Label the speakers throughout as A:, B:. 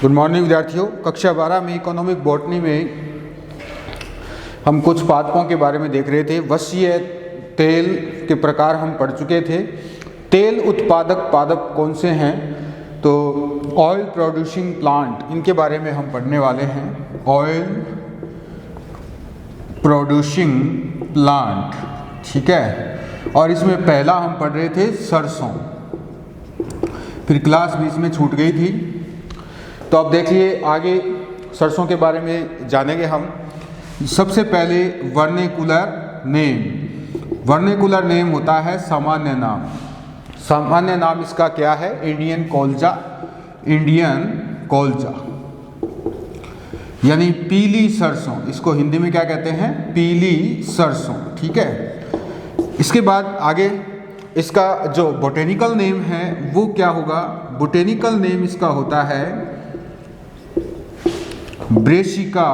A: Good morning विद्यार्थियों। कक्षा 12 में इकोनॉमिक बॉटनी में हम कुछ पादपों के बारे में देख रहे थे। वसीय तेल के प्रकार हम पढ़ चुके थे। तेल उत्पादक पादप कौन से हैं? तो ऑयल प्रोड्यूसिंग प्लांट, इनके बारे में हम पढ़ने वाले हैं। ऑयल प्रोड्यूसिंग प्लांट, ठीक है। और इसमें पहला हम पढ़ रहे थे सरसों, फिर क्लास बीच में छूट गई थी। तो अब देखिए आगे सरसों के बारे में जानेंगे हम। सबसे पहले वर्नेकुलर नेम। वर्नेकुलर नेम होता है सामान्य नाम। सामान्य नाम इसका क्या है? इंडियन कोल्जा। इंडियन कोल्जा यानी पीली सरसों, इसको हिंदी में क्या कहते हैं? पीली सरसों, ठीक है। इसके बाद आगे इसका जो बोटेनिकल नेम है वो क्या होगा? बोटेनिकल नेम इसका होता है ब्रेसिका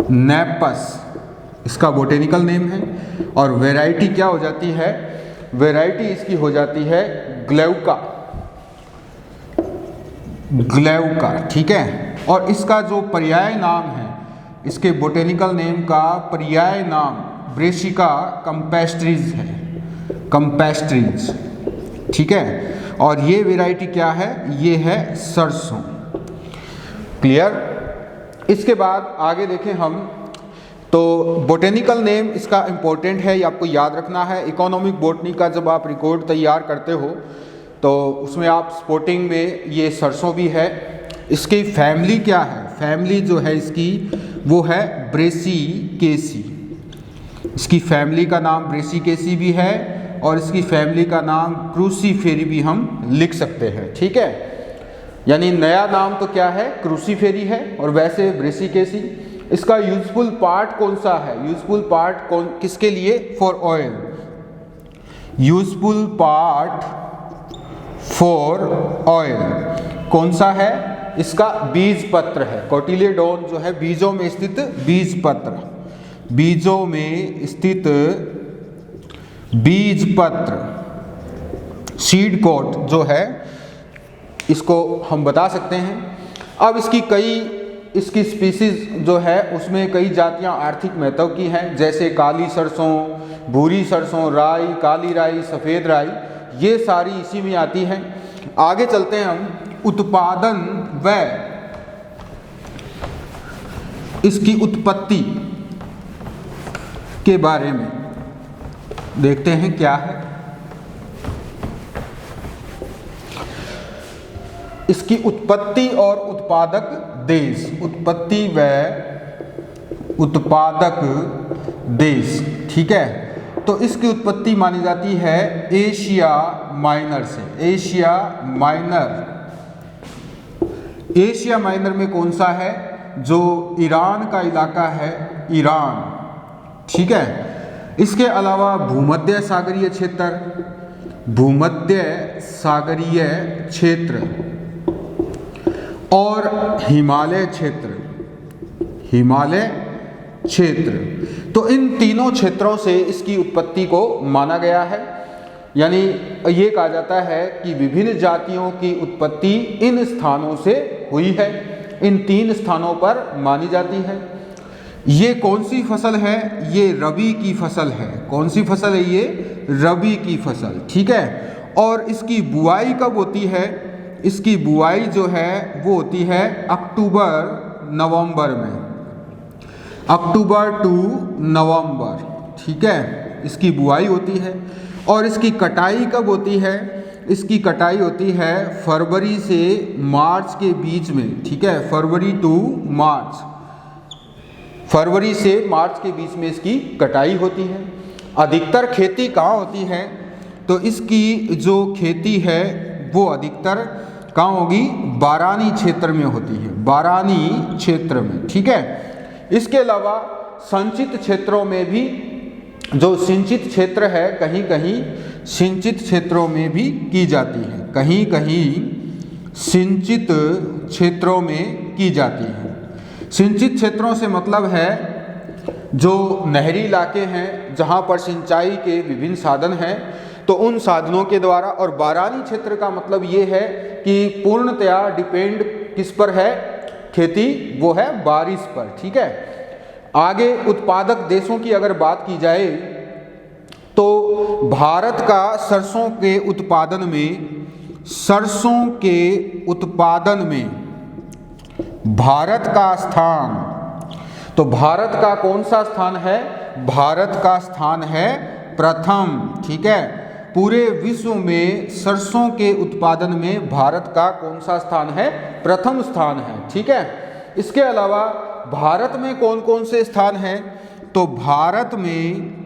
A: नेपस, इसका बोटेनिकल नेम है। और वैरायटी क्या हो जाती है? वैरायटी इसकी हो जाती है ग्लेउका, ग्लेउका, ठीक है। और इसका जो पर्याय नाम है, इसके बोटेनिकल नेम का पर्याय नाम ब्रेसिका कंपेस्ट्रीज है, कंपेस्ट्रीज, ठीक है। और ये वैरायटी क्या है? ये है सरसों। क्लियर? इसके बाद आगे देखें हम, तो बोटेनिकल नेम इसका इम्पोर्टेंट है, ये आपको याद रखना है। इकोनॉमिक बॉटनी का जब आप रिकॉर्ड तैयार करते हो तो उसमें आप स्पोर्टिंग में ये सरसों भी है। इसकी फैमिली क्या है? फैमिली जो है इसकी वो है ब्रेसिकेसी। इसकी फैमिली का नाम ब्रेसिकेसी भी है और इसकी फैमिली का नाम क्रूसीफेरी भी हम लिख सकते हैं, ठीक है। यानी नया नाम तो क्या है? क्रूसीफेरी है और वैसे ब्रेसिकेसी। इसका यूजफुल पार्ट कौन सा है? यूजफुल पार्ट कौन किसके लिए? For oil. Useful part for oil कौन सा है? इसका बीज पत्र है। कोटिलेडोन जो है बीजों में स्थित बीज पत्र, बीजों में स्थित बीज पत्र, सीड कोट जो है, इसको हम बता सकते हैं। अब इसकी स्पीसीज जो है उसमें कई जातियां आर्थिक महत्व की हैं, जैसे काली सरसों, भूरी सरसों, राई, काली राई, सफ़ेद राई, ये सारी इसी में आती हैं। आगे चलते हैं हम। उत्पादन व इसकी उत्पत्ति के बारे में देखते हैं क्या है। इसकी उत्पत्ति और उत्पादक देश, उत्पत्ति व उत्पादक देश, ठीक है। तो इसकी उत्पत्ति मानी जाती है एशिया माइनर से। एशिया माइनर, एशिया माइनर में कौन सा है? जो ईरान का इलाका है, ईरान, ठीक है। इसके अलावा भूमध्य सागरीय क्षेत्र, भूमध्य सागरीय क्षेत्र और हिमालय क्षेत्र, हिमालय क्षेत्र। तो इन तीनों क्षेत्रों से इसकी उत्पत्ति को माना गया है। यानी ये कहा जाता है कि विभिन्न जातियों की उत्पत्ति इन स्थानों से हुई है, इन 3 स्थानों पर मानी जाती है। ये कौन सी फसल है? ये रबी की फसल है। कौन सी फसल है ये? रबी की फसल, ठीक है। और इसकी बुआई कब होती है? इसकी बुआई जो है वो होती है अक्टूबर नवंबर में, अक्टूबर टू नवंबर, ठीक है, इसकी बुआई होती है। और इसकी कटाई कब होती है? इसकी कटाई होती है फरवरी से मार्च के बीच में, ठीक है, फरवरी टू मार्च, फरवरी से मार्च के बीच में इसकी कटाई होती है। अधिकतर खेती कहाँ होती है? तो इसकी जो खेती है वो अधिकतर कहाँ होगी? बारानी क्षेत्र में होती है, बारानी क्षेत्र में, ठीक है। इसके अलावा संचित क्षेत्रों में भी, जो सिंचित क्षेत्र है, कहीं कहीं सिंचित क्षेत्रों में भी की जाती है, कहीं कहीं सिंचित क्षेत्रों में की जाती है। सिंचित क्षेत्रों से मतलब है जो नहरी इलाके हैं, जहाँ पर सिंचाई के विभिन्न साधन हैं, तो उन साधनों के द्वारा। और बारानी क्षेत्र का मतलब ये है कि पूर्णतया डिपेंड किस पर है, खेती वो है बारिश पर, ठीक है। आगे उत्पादक देशों की अगर बात की जाए तो भारत का सरसों के उत्पादन में भारत का स्थान, तो भारत का कौन सा स्थान है, भारत का स्थान है प्रथम, ठीक है। पूरे विश्व में सरसों के उत्पादन में भारत का कौन सा स्थान है, प्रथम स्थान है, ठीक है। इसके अलावा भारत में कौन कौन से स्थान हैं, तो भारत में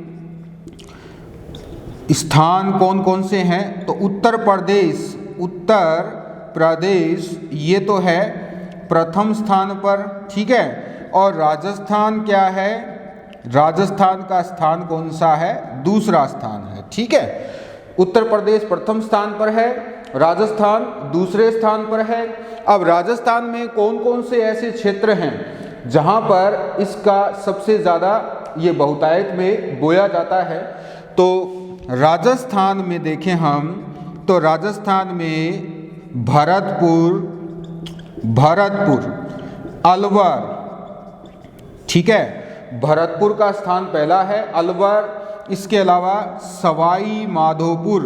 A: स्थान कौन कौन से हैं, तो उत्तर प्रदेश ये तो है प्रथम स्थान पर, ठीक है। और राजस्थान क्या है, राजस्थान का स्थान कौन सा है, दूसरा स्थान है, ठीक है। उत्तर प्रदेश प्रथम स्थान पर है, राजस्थान दूसरे स्थान पर है। अब राजस्थान में कौन कौन से ऐसे क्षेत्र हैं जहां पर इसका सबसे ज़्यादा ये बहुतायत में बोया जाता है, तो राजस्थान में देखें हम तो राजस्थान में भरतपुर, अलवर, ठीक है, भरतपुर का स्थान पहला है, अलवर। इसके अलावा सवाई माधोपुर,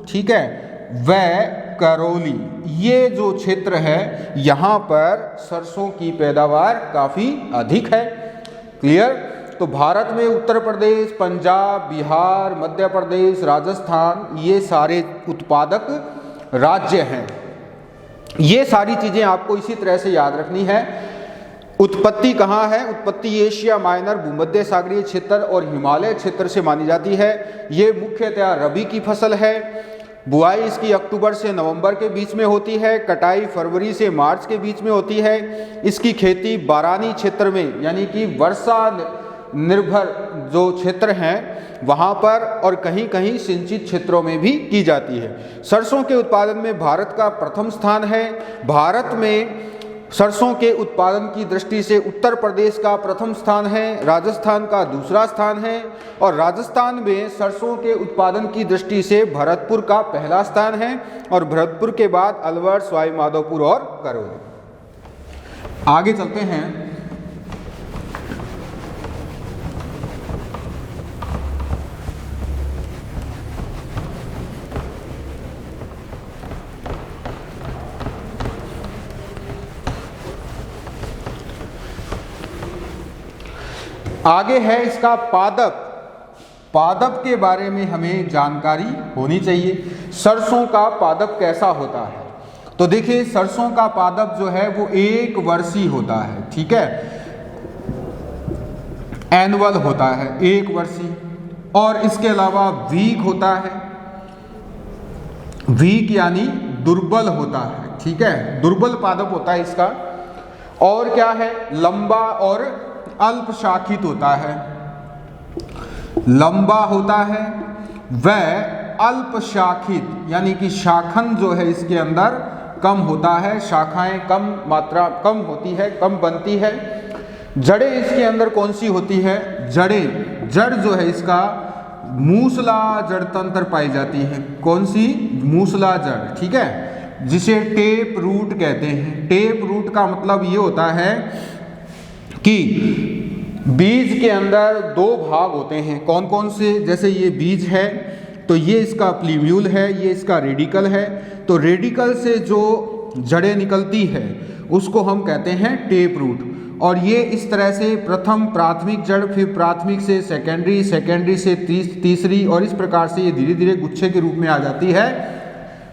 A: ठीक है, व करौली, ये जो क्षेत्र है यहाँ पर सरसों की पैदावार काफ़ी अधिक है। क्लियर। तो भारत में उत्तर प्रदेश, पंजाब, बिहार, मध्य प्रदेश, राजस्थान ये सारे उत्पादक राज्य हैं। ये सारी चीज़ें आपको इसी तरह से याद रखनी है। उत्पत्ति कहाँ है, उत्पत्ति एशिया माइनर, भूमध्य सागरीय क्षेत्र और हिमालय क्षेत्र से मानी जाती है। ये मुख्यतः रबी की फसल है। बुआई इसकी अक्टूबर से नवंबर के बीच में होती है, कटाई फरवरी से मार्च के बीच में होती है। इसकी खेती बारानी क्षेत्र में यानी कि वर्षा निर्भर जो क्षेत्र हैं वहाँ पर और कहीं कहीं सिंचित क्षेत्रों में भी की जाती है। सरसों के उत्पादन में भारत का प्रथम स्थान है। भारत में सरसों के उत्पादन की दृष्टि से उत्तर प्रदेश का प्रथम स्थान है, राजस्थान का दूसरा स्थान है और राजस्थान में सरसों के उत्पादन की दृष्टि से भरतपुर का पहला स्थान है और भरतपुर के बाद अलवर, सवाई माधोपुर और करौली। आगे चलते हैं। आगे है इसका पादप। पादप के बारे में हमें जानकारी होनी चाहिए। सरसों का पादप कैसा होता है, तो देखिए सरसों का पादप जो है वो एक वर्षीय होता है, ठीक है, एनुअल होता है, एक वर्षीय। और इसके अलावा वीक होता है, वीक यानी दुर्बल होता है, ठीक है, दुर्बल पादप होता है इसका। और क्या है, लंबा और अल्प शाखित होता है, लंबा होता है वह अल्प शाखित यानी कि शाखन जो है इसके अंदर कम होता है, शाखाएं कम होती है, कम बनती है। जड़ें इसके अंदर कौन सी होती है, जड़ जो है इसका मूसला जड़ तंत्र पाई जाती है। कौन सी, मूसला जड़, ठीक है, जिसे टेप रूट कहते हैं। टेप रूट का मतलब ये होता है कि बीज के अंदर दो भाग होते हैं। कौन कौन से, जैसे ये बीज है तो ये इसका प्लीम्यूल है, ये इसका रेडिकल है। तो रेडिकल से जो जड़ें निकलती है उसको हम कहते हैं टेप रूट। और ये इस तरह से प्रथम प्राथमिक जड़, फिर प्राथमिक से सेकेंडरी, सेकेंडरी से तीसरी और इस प्रकार से ये धीरे धीरे गुच्छे के रूप में आ जाती है।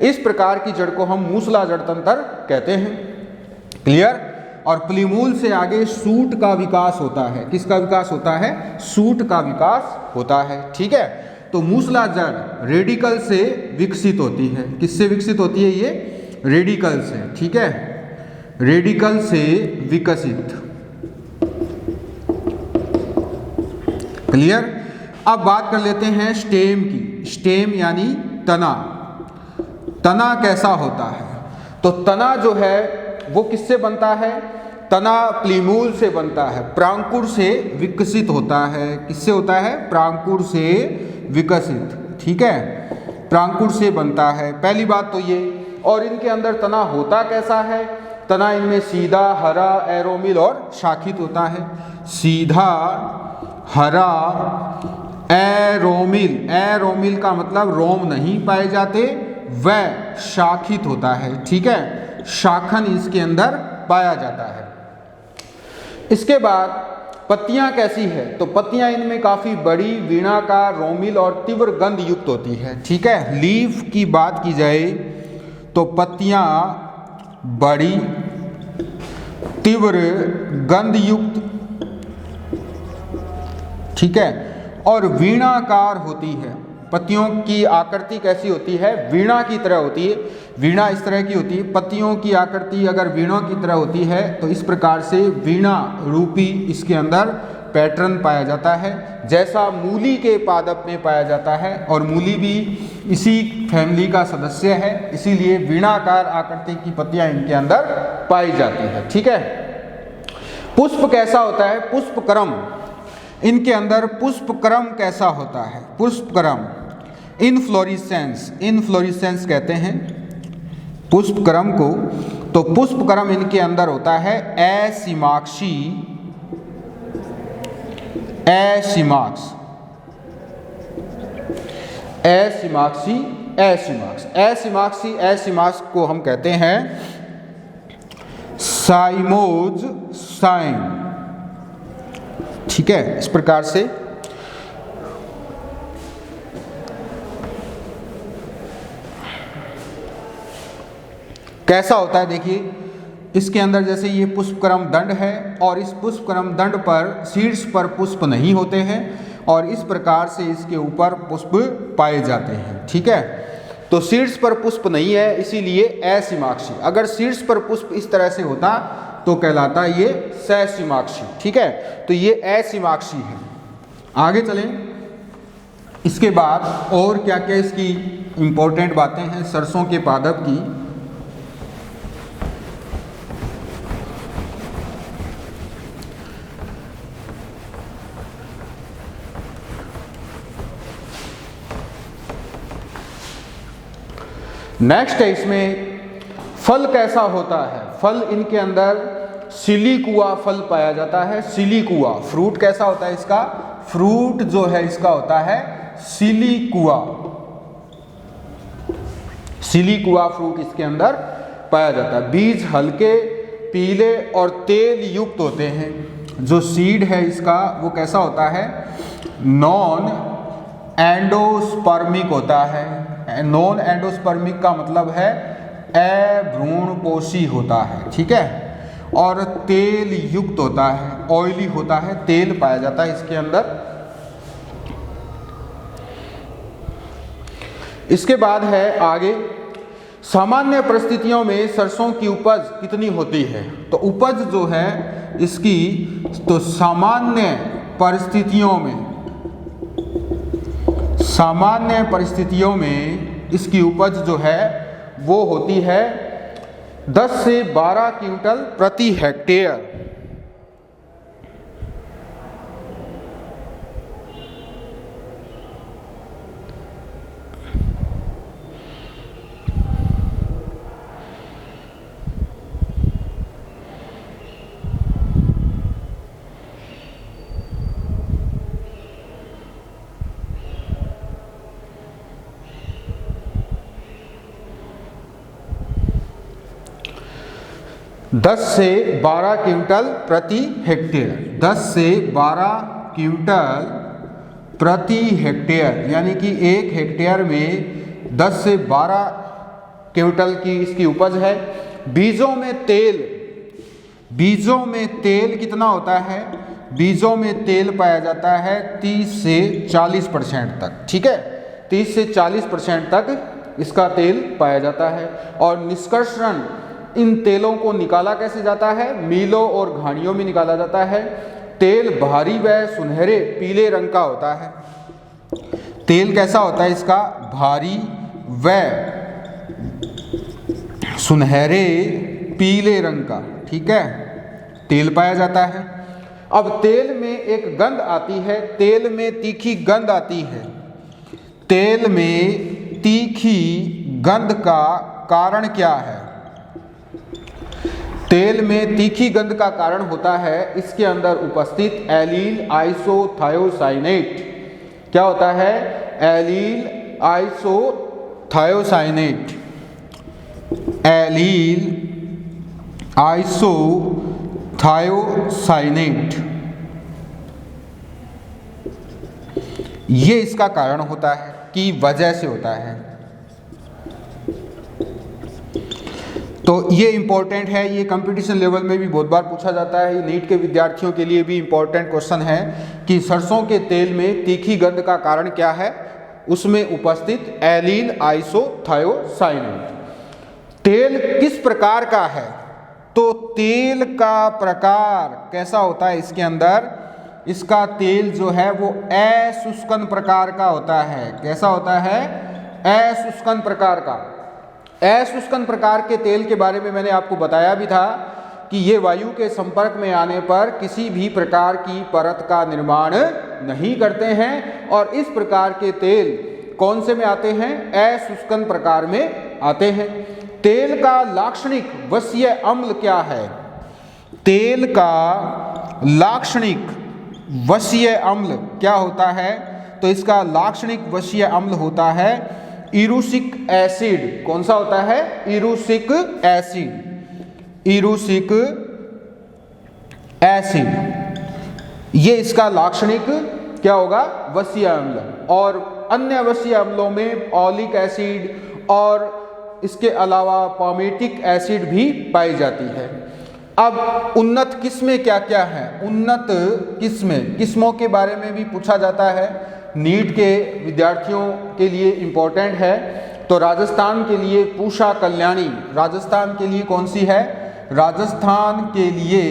A: इस प्रकार की जड़ को हम मूसला जड़ तंत्र कहते हैं। क्लियर। और प्लीमूल से आगे सूट का विकास होता है। किसका विकास होता है, सूट का विकास होता है, ठीक है। तो मूसला जड़ रेडिकल से विकसित होती है। किससे विकसित होती है, ये रेडिकल से, ठीक है, रेडिकल से विकसित। क्लियर। अब बात कर लेते हैं स्टेम की। स्टेम यानी तना। तना कैसा होता है, तो तना जो है वो किससे बनता है, तना प्लीमूल से बनता है, प्रांकुर से विकसित होता है। किससे होता है? प्रांकुर से विकसित, ठीक है, प्रांकुर से बनता है। पहली बात तो ये। और इनके अंदर तना होता कैसा है? तना इनमें सीधा, हरा, एरोमिल और शाखित होता है। सीधा, हरा, एरोमिल, एरोमिल का मतलब रोम नहीं पाए जाते, वह शाखित होता है, ठीक है, शाखन इसके अंदर पाया जाता है। इसके बाद पत्तियां कैसी है? तो पत्तियां इनमें काफी बड़ी, वीणाकार, रोमिल और तीव्र गंध युक्त होती है, ठीक है। लीफ की बात की जाए तो पत्तियां बड़ी, तीव्र गंध युक्त, ठीक है, और वीणाकार होती है। पत्तियों की आकृति कैसी होती है? वीणा की तरह होती है। वीणा इस तरह की होती है। पत्तियों की आकृति अगर वीणा की तरह होती है तो इस प्रकार से वीणा रूपी इसके अंदर पैटर्न पाया जाता है, जैसा मूली के पादप में पाया जाता है। और मूली भी इसी फैमिली का सदस्य है, इसीलिए वीणाकार आकृति की पत्तियां इनके अंदर पाई जाती है, ठीक है। पुष्प कैसा होता है? पुष्पक्रम, इनके अंदर पुष्पक्रम कैसा होता है? पुष्पक्रम, इनफ्लोरेसेंस, इनफ्लोरेसेंस कहते हैं पुष्पक्रम को। तो पुष्पक्रम इनके अंदर होता है एसिमाक्षी, एसिमाक्स, एसिमाक्षी, एसिमाक्स, एसिमाक्षी, एसिमाक्स को हम कहते हैं साइमोज साइन, ठीक है। इस प्रकार से कैसा होता है? देखिए, इसके अंदर जैसे ये पुष्पक्रम दंड है और इस पुष्पक्रम दंड पर शीर्ष पर पुष्प नहीं होते हैं और इस प्रकार से इसके ऊपर पुष्प पाए जाते हैं, ठीक है। तो शीर्ष पर पुष्प नहीं है, इसीलिए एसिमाक्षी। अगर शीर्ष पर पुष्प इस तरह से होता तो कहलाता ये सैसिमाक्षी, ठीक है। तो ये एसिमाक्षी है। आगे चलें। इसके बाद और क्या क्या इसकी इंपॉर्टेंट बातें हैं सरसों के पादप की। नेक्स्ट है इसमें फल कैसा होता है? फल इनके अंदर सिलिकुआ फल पाया जाता है। सिलिकुआ फ्रूट कैसा होता है इसका? फ्रूट जो है इसका होता है सिलिकुआ, सिलिकुआ फ्रूट इसके अंदर पाया जाता है। बीज हल्के, पीले और तेल युक्त होते हैं। जो सीड है इसका वो कैसा होता है? नॉन एंडोस्पर्मिक होता है। नॉन एंडोस्पर्मिक का मतलब है अभ्रूणपोषी होता है, ठीक है। और तेल युक्त होता है, ऑयली होता है, तेल पाया जाता है इसके अंदर। इसके बाद है आगे, सामान्य परिस्थितियों में सरसों की उपज कितनी होती है? तो उपज जो है इसकी, तो सामान्य परिस्थितियों में, सामान्य परिस्थितियों में इसकी उपज जो है वो होती है 10 से 12 क्विंटल प्रति हेक्टेयर। दस से 12 क्विंटल प्रति हेक्टेयर, 10 से 12 क्विंटल प्रति हेक्टेयर, यानी कि एक हेक्टेयर में 10 से 12 क्विंटल की इसकी उपज है। बीजों में तेल, बीजों में तेल कितना होता है? बीजों में तेल पाया जाता है 30 से 40% तक, ठीक है। 30 से 40% तक इसका तेल पाया जाता है। और निष्कर्षण, इन तेलों को निकाला कैसे जाता है? मीलों और घानियों में निकाला जाता है। तेल भारी व सुनहरे पीले रंग का होता है। तेल कैसा होता है इसका? भारी व सुनहरे पीले रंग का, ठीक है। तेल पाया जाता है। अब तेल में एक गंध आती है, तेल में तीखी गंध आती है। तेल में तीखी गंध का कारण क्या है? तेल में तीखी गंध का कारण होता है इसके अंदर उपस्थित एलील आइसोथायोसाइनेट। क्या होता है? Allele isothiocyanate. एलील आइसोथायोसाइनेट, ये इसका कारण होता है, की वजह से होता है। तो ये इंपॉर्टेंट है, ये कंपटीशन लेवल में भी बहुत बार पूछा जाता है। ये नीट के विद्यार्थियों के लिए भी इंपॉर्टेंट क्वेश्चन है कि सरसों के तेल में तीखी गंध का कारण क्या है? उसमें उपस्थित एलील आइसोथायोसाइनेट। तेल किस प्रकार का है? तो तेल का प्रकार कैसा होता है? इसके अंदर इसका तेल जो है वो अशुष्कन प्रकार का होता है। कैसा होता है? अशुष्कन प्रकार का। अशुष्कन प्रकार के तेल के बारे में मैंने आपको बताया भी था कि ये वायु के संपर्क में आने पर किसी भी प्रकार की परत का निर्माण नहीं करते हैं, और इस प्रकार के तेल कौन से में आते हैं? अशुष्कन प्रकार में आते हैं। तेल का लाक्षणिक वसीय अम्ल क्या है? तेल का लाक्षणिक वसीय अम्ल क्या होता है? तो इसका लाक्षणिक वसीय अम्ल होता है इरूसिक एसिड। कौन सा होता है? इरूसिक एसिड। इरूसिक एसिड, ये इसका लाक्षणिक क्या होगा? वसीय अम्ल। और अन्य वसीय अम्लों में ऑलिक एसिड और इसके अलावा पामेटिक एसिड भी पाई जाती है। अब उन्नत किस्में क्या क्या हैं? उन्नत किस्मों के बारे में भी पूछा जाता है, नीट के विद्यार्थियों के लिए इम्पोर्टेंट है। तो राजस्थान के लिए पूषा कल्याणी, राजस्थान के लिए कौन सी है? राजस्थान के लिए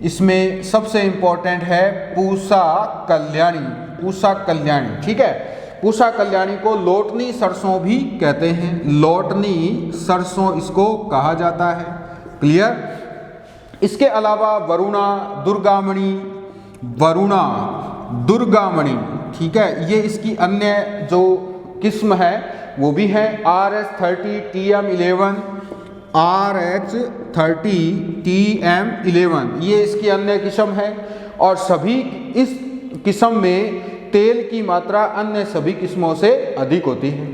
A: इसमें सबसे इम्पोर्टेंट है पूषा कल्याणी। पूषा कल्याणी, ठीक है। पूषा कल्याणी को लोटनी सरसों भी कहते हैं। लोटनी सरसों इसको कहा जाता है। क्लियर? इसके अलावा वरुणा दुर्गामणि, वरुणा दुर्गामणि, ठीक है, ये इसकी अन्य जो किस्म है वो भी है। RH30 TM11, RH30 TM11, ये इसकी अन्य किस्म है। और सभी इस किस्म में तेल की मात्रा अन्य सभी किस्मों से अधिक होती है।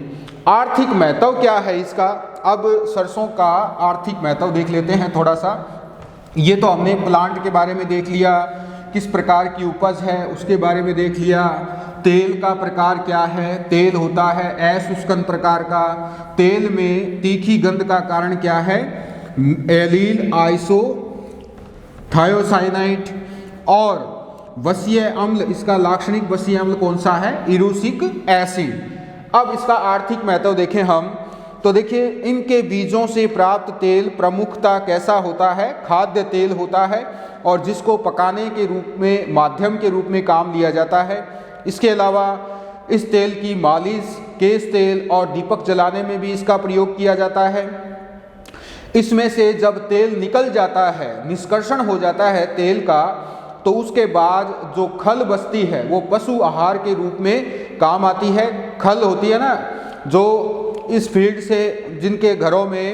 A: आर्थिक महत्व क्या है इसका? अब सरसों का आर्थिक महत्व देख लेते हैं थोड़ा सा। ये तो हमने प्लांट के बारे में देख लिया, किस प्रकार की उपज है उसके बारे में देख लिया। तेल का प्रकार क्या है? तेल होता है अशुष्कन प्रकार का। तेल में तीखी गंध का कारण क्या है? Allele isothiocyanate. और वसीय अम्ल, इसका लाक्षणिक वसीय अम्ल कौन सा है? इरूसिक एसिड। अब इसका आर्थिक महत्व देखें हम, तो देखिए इनके बीजों से प्राप्त तेल प्रमुखता कैसा होता है? खाद्य तेल होता है, और जिसको पकाने के रूप में, माध्यम के रूप में काम लिया जाता है। इसके अलावा इस तेल की मालिश, केश तेल और दीपक जलाने में भी इसका प्रयोग किया जाता है। इसमें से जब तेल निकल जाता है, निष्कर्षण हो जाता है तेल का, तो उसके बाद जो खल बचती है वो पशु आहार के रूप में काम आती है। खल होती है ना, जो इस फील्ड से जिनके घरों में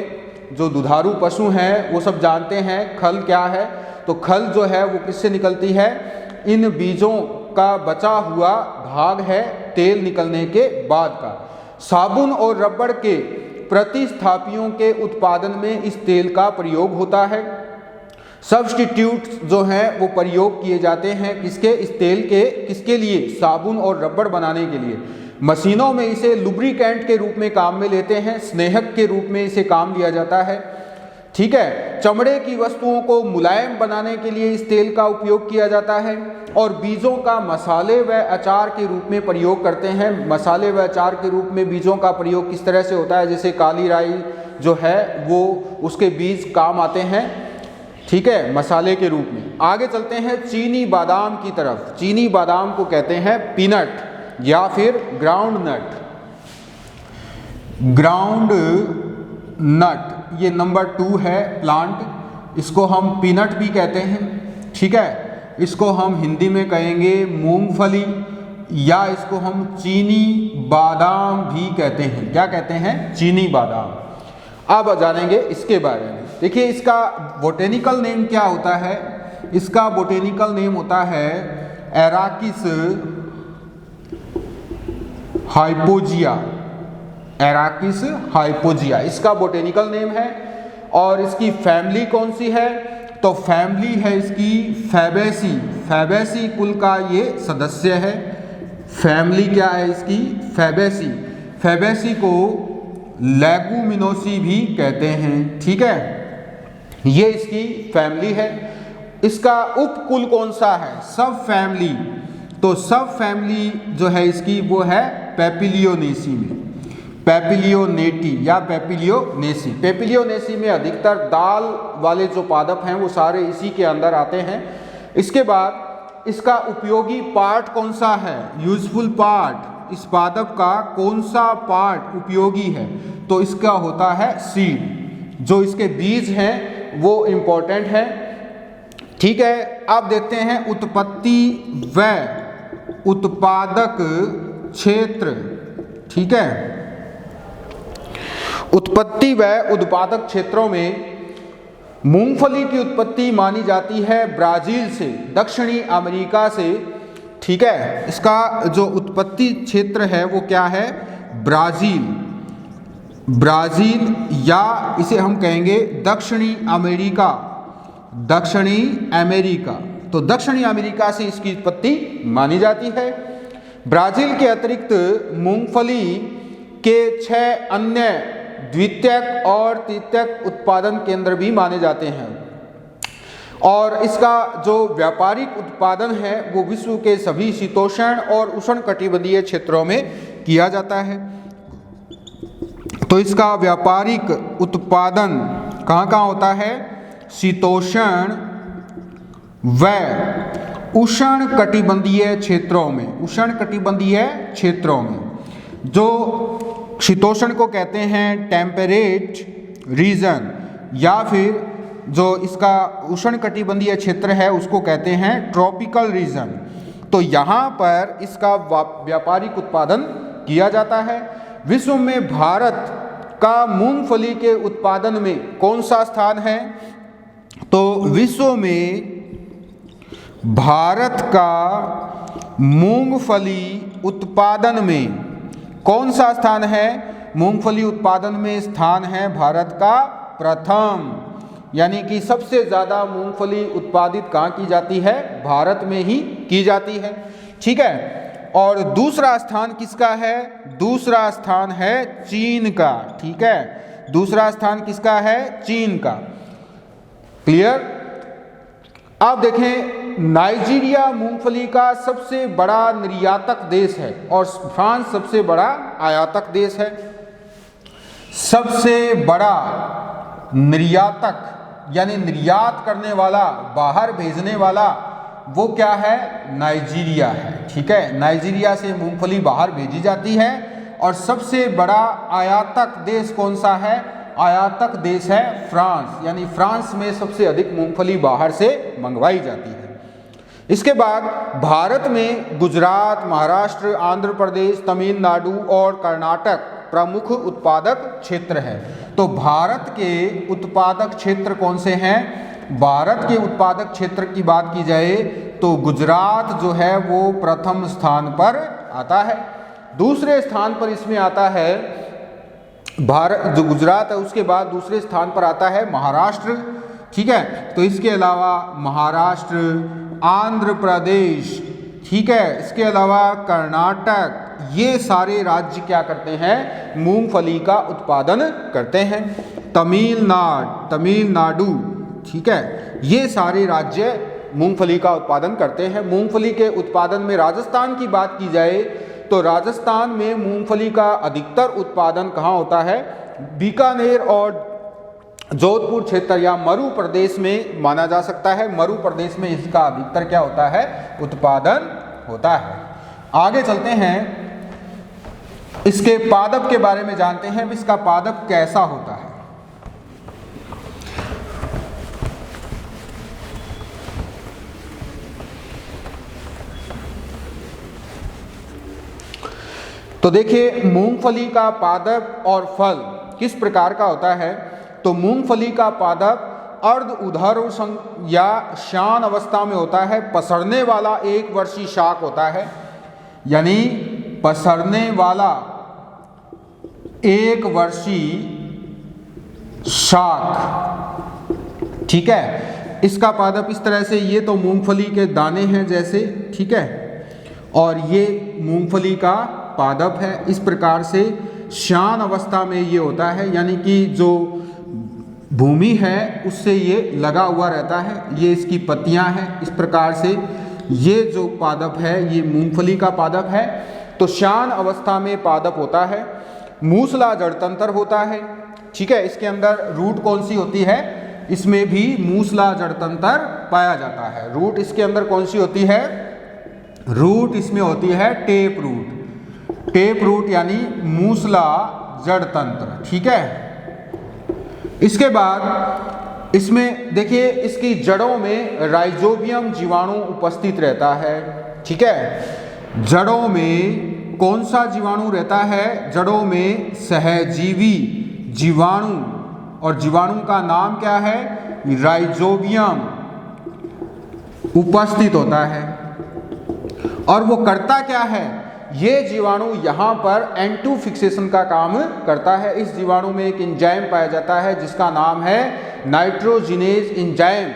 A: जो दुधारू पशु हैं वो सब जानते हैं खल क्या है। तो खल जो है वो किससे निकलती है? इन बीजों का बचा हुआ भाग है तेल निकलने के बाद का। साबुन और रबड़ के प्रतिस्थापियों के उत्पादन में इस तेल का प्रयोग होता है। सब्स्टिट्यूट जो हैं वो प्रयोग किए जाते हैं किसके? इस तेल के। किसके लिए? साबुन और रबड़ बनाने के लिए। मशीनों में इसे लुब्रिकेंट के रूप में काम में लेते हैं, स्नेहक के रूप में इसे काम लिया जाता है। ठीक है। चमड़े की वस्तुओं को मुलायम बनाने के लिए इस तेल का उपयोग किया जाता है। और बीजों का मसाले व अचार के रूप में प्रयोग करते हैं। मसाले व अचार के रूप में बीजों का प्रयोग किस तरह से होता है? जैसे काली राई जो है वो उसके बीज काम आते हैं, ठीक है, मसाले के रूप में। आगे चलते हैं चीनी बादाम की तरफ। चीनी बादाम को कहते हैं पीनट या फिर ग्राउंड नट। ग्राउंड नट ये नंबर 2 है प्लांट। इसको हम पीनट भी कहते हैं, ठीक है। इसको हम हिंदी में कहेंगे मूंगफली, या इसको हम चीनी बादाम भी कहते हैं। क्या कहते हैं? चीनी बादाम। अब जानेंगे इसके बारे में। देखिए इसका बोटेनिकल नेम क्या होता है? इसका बोटेनिकल नेम होता है एराकिस हाइपोजिया। एराकिस हाइपोजिया इसका बोटेनिकल नेम है। और इसकी फैमिली कौन सी है? तो फैमिली है इसकी फैबेसी। फैबेसी कुल का ये सदस्य है। फैमिली क्या है इसकी? फैबेसी। फैबेसी को लेगुमिनोसी भी कहते हैं, ठीक है। ये इसकी फैमिली है। इसका उपकुल कौन सा है? सब फैमिली। तो सब फैमिली जो है इसकी वो है पेपिलियोनेसी में, पेपिलियोनेटी या पेपिलियोनेसी। पेपिलियोनेसी में अधिकतर दाल वाले जो पादप हैं वो सारे इसी के अंदर आते हैं। इसके बाद इसका उपयोगी पार्ट कौन सा है? Useful part. इस पादप का कौन सा पार्ट उपयोगी है? तो इसका होता है सीड। जो इसके बीज हैं वो इंपॉर्टेंट है, ठीक है। अब देखते हैं उत्पत्ति व उत्पादक क्षेत्र, ठीक है। उत्पत्ति व उत्पादक क्षेत्रों में मूंगफली की उत्पत्ति मानी जाती है ब्राजील से, दक्षिणी अमेरिका से, ठीक है। इसका जो उत्पत्ति क्षेत्र है वो क्या है? ब्राजील। ब्राजील या इसे हम कहेंगे दक्षिणी अमेरिका। दक्षिणी अमेरिका, तो दक्षिणी अमेरिका से इसकी उत्पत्ति मानी जाती है। ब्राजील के अतिरिक्त मूंगफली के 6 अन्य द्वितीयक और तृतीयक उत्पादन केंद्र भी माने जाते हैं। और इसका जो व्यापारिक उत्पादन है वो विश्व के सभी शीतोष्ण और उष्णकटिबंधीय क्षेत्रों में किया जाता है। तो इसका व्यापारिक उत्पादन कहाँ कहाँ होता है? शीतोष्ण व उष्णकटिबंधीय क्षेत्रों में। उष्णकटिबंधीय क्षेत्रों में, जो शीतोष्ण को कहते हैं टेम्परेट रीजन, या फिर जो इसका उष्णकटिबंधीय क्षेत्र है उसको कहते हैं ट्रॉपिकल रीजन। तो यहाँ पर इसका व्यापारिक उत्पादन किया जाता है। विश्व में भारत का मूंगफली के उत्पादन में कौन सा स्थान है? तो विश्व में भारत का मूंगफली उत्पादन में कौन सा स्थान है? मूंगफली उत्पादन में स्थान है भारत का प्रथम, यानी कि सबसे ज़्यादा मूंगफली उत्पादित कहाँ की जाती है? भारत में ही की जाती है, ठीक है। और दूसरा स्थान किसका है? दूसरा स्थान है चीन का, ठीक है। दूसरा स्थान किसका है? चीन का। क्लियर? आप देखें नाइजीरिया मूंगफली का सबसे बड़ा निर्यातक देश है और फ्रांस सबसे बड़ा आयातक देश है। सबसे बड़ा निर्यातक यानी निर्यात करने वाला, बाहर भेजने वाला, वो क्या है? नाइजीरिया है, ठीक है। नाइजीरिया से मूंगफली बाहर भेजी जाती है। और सबसे बड़ा आयातक देश कौन सा है? आयातक देश है फ्रांस, यानी फ्रांस में सबसे अधिक मूंगफली बाहर से मंगवाई जाती है। इसके बाद भारत में गुजरात, महाराष्ट्र, आंध्र प्रदेश, तमिलनाडु और कर्नाटक प्रमुख उत्पादक क्षेत्र है। तो भारत के उत्पादक क्षेत्र कौन से हैं? भारत के उत्पादक क्षेत्र की बात की जाए तो गुजरात जो है वो प्रथम स्थान पर आता है। दूसरे स्थान पर इसमें आता है भारत, जो गुजरात है उसके बाद दूसरे स्थान पर आता है महाराष्ट्र, ठीक है। तो इसके अलावा महाराष्ट्र, आंध्र प्रदेश, ठीक है, इसके अलावा कर्नाटक, ये सारे राज्य क्या करते हैं? मूंगफली का उत्पादन करते हैं। तमिलनाडु, ठीक है, ये सारे राज्य मूंगफली का उत्पादन करते हैं। मूंगफली के उत्पादन में राजस्थान की बात की जाए तो राजस्थान में मूंगफली का अधिकतर उत्पादन कहाँ होता है? बीकानेर और जोधपुर क्षेत्र या मरु प्रदेश में माना जा सकता है। मरु प्रदेश में इसका अधिकतर क्या होता है? उत्पादन होता है। आगे चलते हैं, इसके पादप के बारे में जानते हैं। इसका पादप कैसा होता है? तो देखिए मूंगफली का पादप और फल किस प्रकार का होता है। तो मूंगफली का पादप अर्ध उदर या शान अवस्था में होता है। पसरने वाला 1 वर्षीय शाक होता है, यानी पसरने वाला 1 वर्षीय शाक, ठीक है। इसका पादप इस तरह से, ये तो मूंगफली के दाने हैं जैसे, ठीक है, और ये मूंगफली का पादप है। इस प्रकार से शान अवस्था में ये होता है, यानी कि जो भूमि है उससे ये लगा हुआ रहता है। ये इसकी पत्तियां हैं। इस प्रकार से ये जो पादप है ये मूंगफली का पादप है। तो शान अवस्था में पादप होता है। मूसला जड़तंत्र होता है, ठीक है। इसके अंदर रूट कौन सी होती है, इसमें भी मूसला जड़तंत्र पाया जाता है। रूट इसके अंदर कौन सी होती है, रूट इसमें होती है टेप रूट। टेप रूट यानी मूसला जड़तंत्र, ठीक है। इसके बाद इसमें देखिए इसकी जड़ों में राइजोबियम जीवाणु उपस्थित रहता है, ठीक है। जड़ों में कौन सा जीवाणु रहता है, जड़ों में सहजीवी जीवाणु, और जीवाणु का नाम क्या है, राइजोबियम उपस्थित होता है। और वो करता क्या है, ये जीवाणु यहाँ पर N2 फिक्सेशन का काम करता है। इस जीवाणु में एक एंजाइम पाया जाता है जिसका नाम है नाइट्रोजिनेज एंजाइम,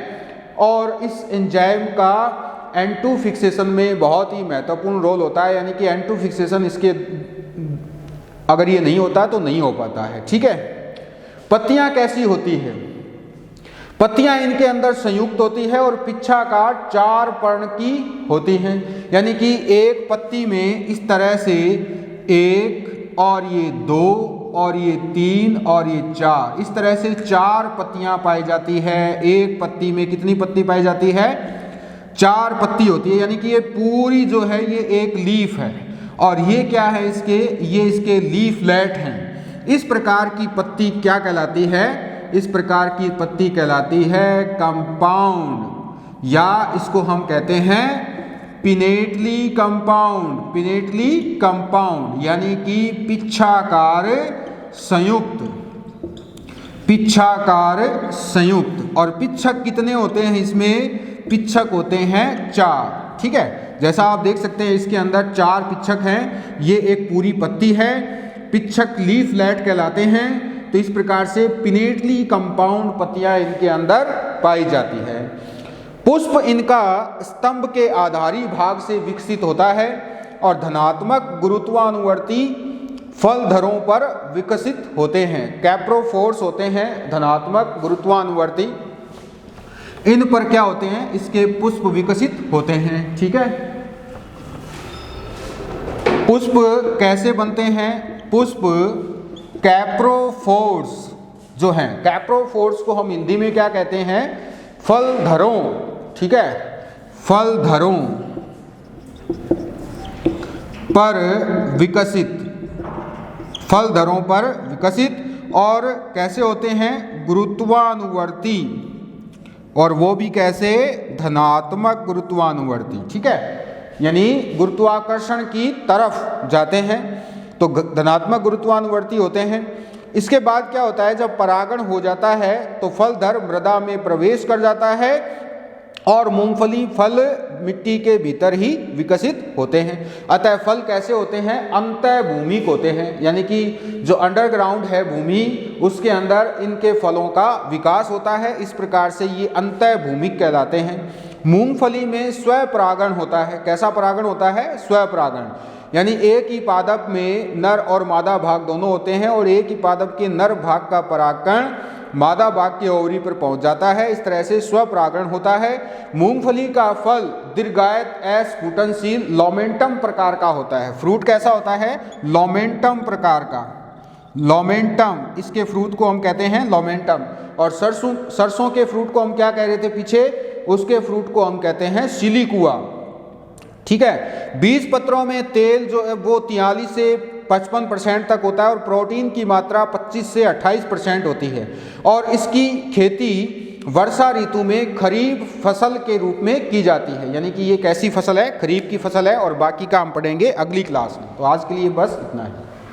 A: और इस एंजाइम का N2 फिक्सेशन में बहुत ही महत्वपूर्ण रोल होता है। यानी कि N2 फिक्सेशन इसके अगर ये नहीं होता तो नहीं हो पाता है, ठीक है। पत्तियां कैसी होती है, पत्तियां इनके अंदर संयुक्त होती है और पिच्छाकार 4 पर्ण की होती हैं। यानी कि एक पत्ती में इस तरह से 1 और ये 2 और ये 3 और ये 4, इस तरह से 4 पत्तियां पाई जाती है। एक पत्ती में कितनी पत्ती पाई जाती है, 4 पत्ती होती है। यानी कि ये पूरी जो है ये एक लीफ है, और ये क्या है इसके, ये इसके लीफलेट हैं। इस प्रकार की पत्ती क्या कहलाती है, इस प्रकार की पत्ती कहलाती है कंपाउंड, या इसको हम कहते हैं पिनेटली कंपाउंड। पिनेटली कंपाउंड यानी कि पिच्छाकार संयुक्त, पिच्छाकार संयुक्त। और पिच्छक कितने होते हैं इसमें, पिच्छक होते हैं 4, ठीक है। जैसा आप देख सकते हैं इसके अंदर 4 पिच्छक हैं। ये एक पूरी पत्ती है, पिच्छक लीफलेट कहलाते हैं। तो इस प्रकार से पिनेटली कंपाउंड पत्तियां इनके अंदर पाई जाती है। पुष्प इनका स्तंभ के आधारी भाग से विकसित होता है और धनात्मक गुरुत्वानुवर्ती फलधरों पर विकसित होते हैं। कैप्रोफोर्स होते हैं धनात्मक गुरुत्वानुवर्ती, इन पर क्या होते हैं, इसके पुष्प विकसित होते हैं, ठीक है। पुष्प कैसे बनते हैं, पुष्प कैप्रोफोर्स जो हैं, कैप्रोफोर्स को हम हिंदी में क्या कहते हैं, फलधरों, ठीक है। फलधरों पर विकसित, फलधरों पर विकसित, और कैसे होते हैं, गुरुत्वानुवर्ती, और वो भी कैसे, धनात्मक गुरुत्वानुवर्ती, ठीक है। यानी गुरुत्वाकर्षण की तरफ जाते हैं तो धनात्मक गुरुत्वानुवर्ती होते हैं। इसके बाद क्या होता है, जब परागण हो जाता है तो फलधर मृदा में प्रवेश कर जाता है और मूंगफली फल मिट्टी के भीतर ही विकसित होते हैं। अतः फल कैसे होते हैं, अंतःभूमिक होते हैं। यानी कि जो अंडरग्राउंड है भूमि, उसके अंदर इनके फलों का विकास होता है। इस प्रकार से ये अंतःभूमिक कहलाते हैं। मूंगफली में स्वपरागण होता है। कैसा परागण होता है, स्वपरागण, यानी एक ही पादप में नर और मादा भाग दोनों होते हैं, और एक ही पादप के नर भाग का परागकण मादा भाग के ओवरी पर पहुंच जाता है। इस तरह से स्वपरागण होता है। मूंगफली का फल दीर्घायत अस्फुटनशील लोमेंटम प्रकार का होता है। फ्रूट कैसा होता है, लोमेंटम प्रकार का, लोमेंटम, इसके फ्रूट को हम कहते हैं लोमेंटम। और सरसों के फ्रूट को हम क्या कह रहे थे पीछे, उसके फ्रूट को हम कहते हैं सिलिकुआ, ठीक है। बीज पत्रों में तेल जो है वो 43 से 55% तक होता है, और प्रोटीन की मात्रा 25 से 28% होती है। और इसकी खेती वर्षा ऋतु में खरीफ फसल के रूप में की जाती है। यानी कि ये कैसी फसल है? खरीफ की फसल है, और बाकी का हम पढ़ेंगे अगली क्लास में। तो आज के लिए बस इतना है।